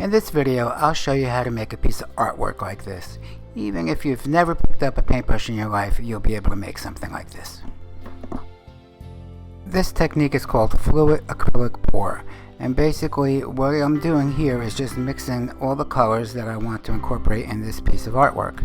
In this video, I'll show you how to make a piece of artwork like this. Even if you've never picked up a paintbrush in your life, you'll be able to make something like this. This technique is called fluid acrylic pour, and basically what I'm doing here is just mixing all the colors that I want to incorporate in this piece of artwork.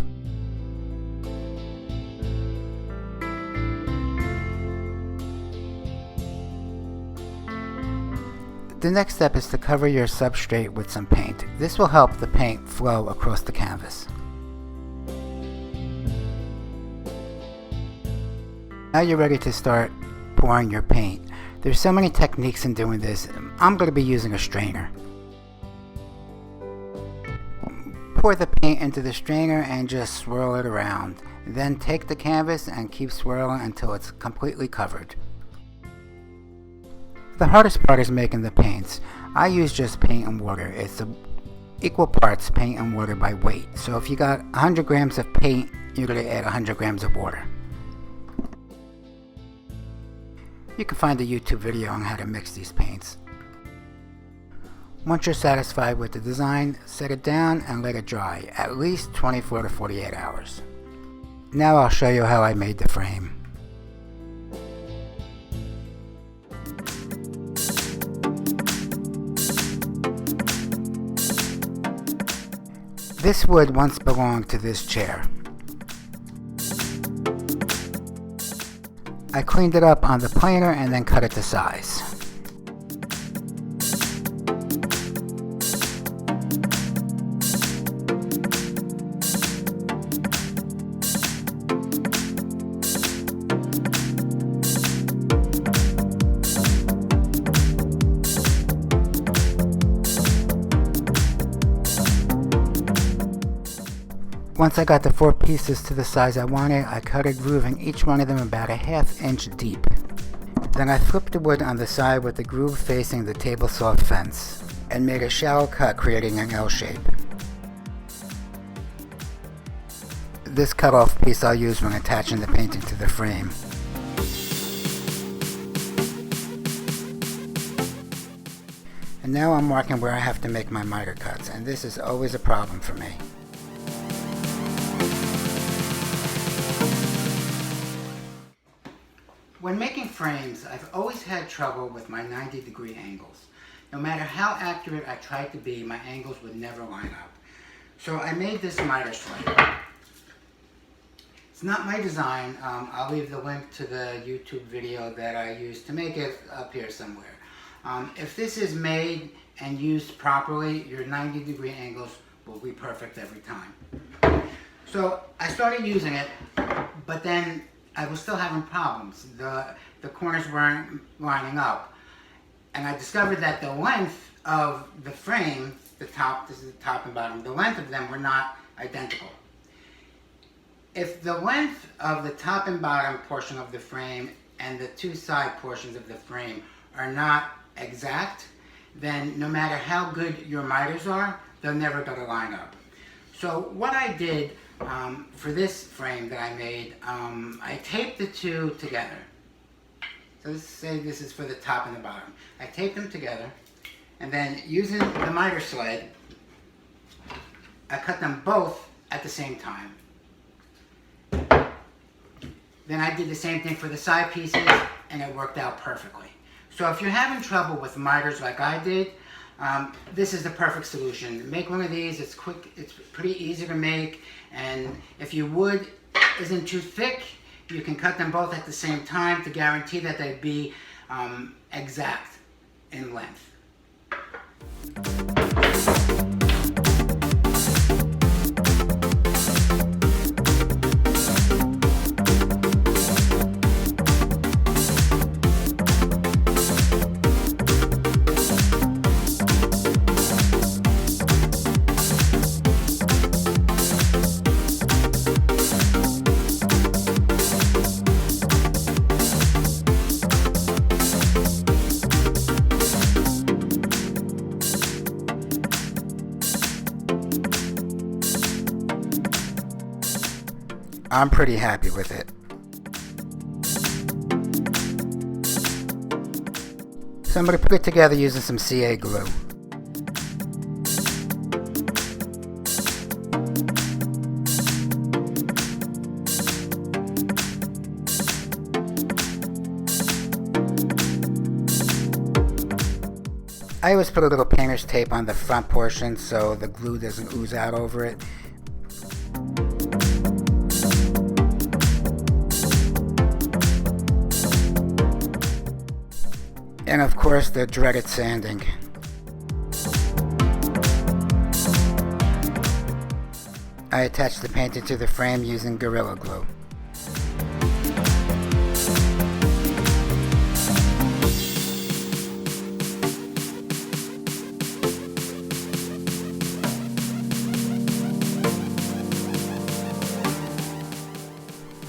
The next step is to cover your substrate with some paint. This will help the paint flow across the canvas. Now you're ready to start pouring your paint. There's so many techniques in doing this. I'm going to be using a strainer. Pour the paint into the strainer and just swirl it around. Then take the canvas and keep swirling until it's completely covered. The hardest part is making the paints. I use just paint and water. It's equal parts paint and water by weight. So if you got 100 grams of paint, you're going to add 100 grams of water. You can find a YouTube video on how to mix these paints. Once you're satisfied with the design, set it down and let it dry, at least 24 to 48 hours. Now I'll show you how I made the frame. This wood once belonged to this chair. I cleaned it up on the planer and then cut it to size. Once I got the 4 pieces to the size I wanted, I cut a groove in each one of them about a ½ inch deep. Then I flipped the wood on the side with the groove facing the table saw fence and made a shallow cut, creating an L shape. This cut off piece I'll use when attaching the painting to the frame. And now I'm marking where I have to make my miter cuts, and this is always a problem for me. When making frames, I've always had trouble with my 90-degree angles. No matter how accurate I tried to be, my angles would never line up. So I made this miter sled. It's not my design. I'll leave the link to the YouTube video that I used to make it up here somewhere. If this is made and used properly, your 90-degree angles will be perfect every time. So I started using it, but then I was still having problems. The corners weren't lining up. And I discovered that the length of the frame, this is the top and bottom, the length of them were not identical. If the length of the top and bottom portion of the frame and the 2 side portions of the frame are not exact, then no matter how good your miters are, they're never going to line up. So what I did for this frame that I made, I taped the 2 together. So let's say this is for the top and the bottom. I taped them together, and then using the miter sled, I cut them both at the same time. Then I did the same thing for the side pieces, and it worked out perfectly. So if you're having trouble with miters like I did, this is the perfect solution. Make one of these. It's quick. It's pretty easy to make. And if your wood isn't too thick, you can cut them both at the same time to guarantee that they'd be exact in length. I'm pretty happy with it. So I'm going to put it together using some CA glue. I always put a little painter's tape on the front portion so the glue doesn't ooze out over it. And of course the dreaded sanding. I attached the painting to the frame using Gorilla Glue.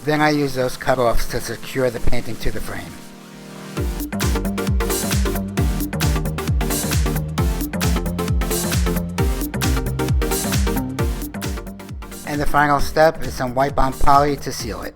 Then I use those cut-offs to secure the painting to the frame. And the final step is some white bond poly to seal it.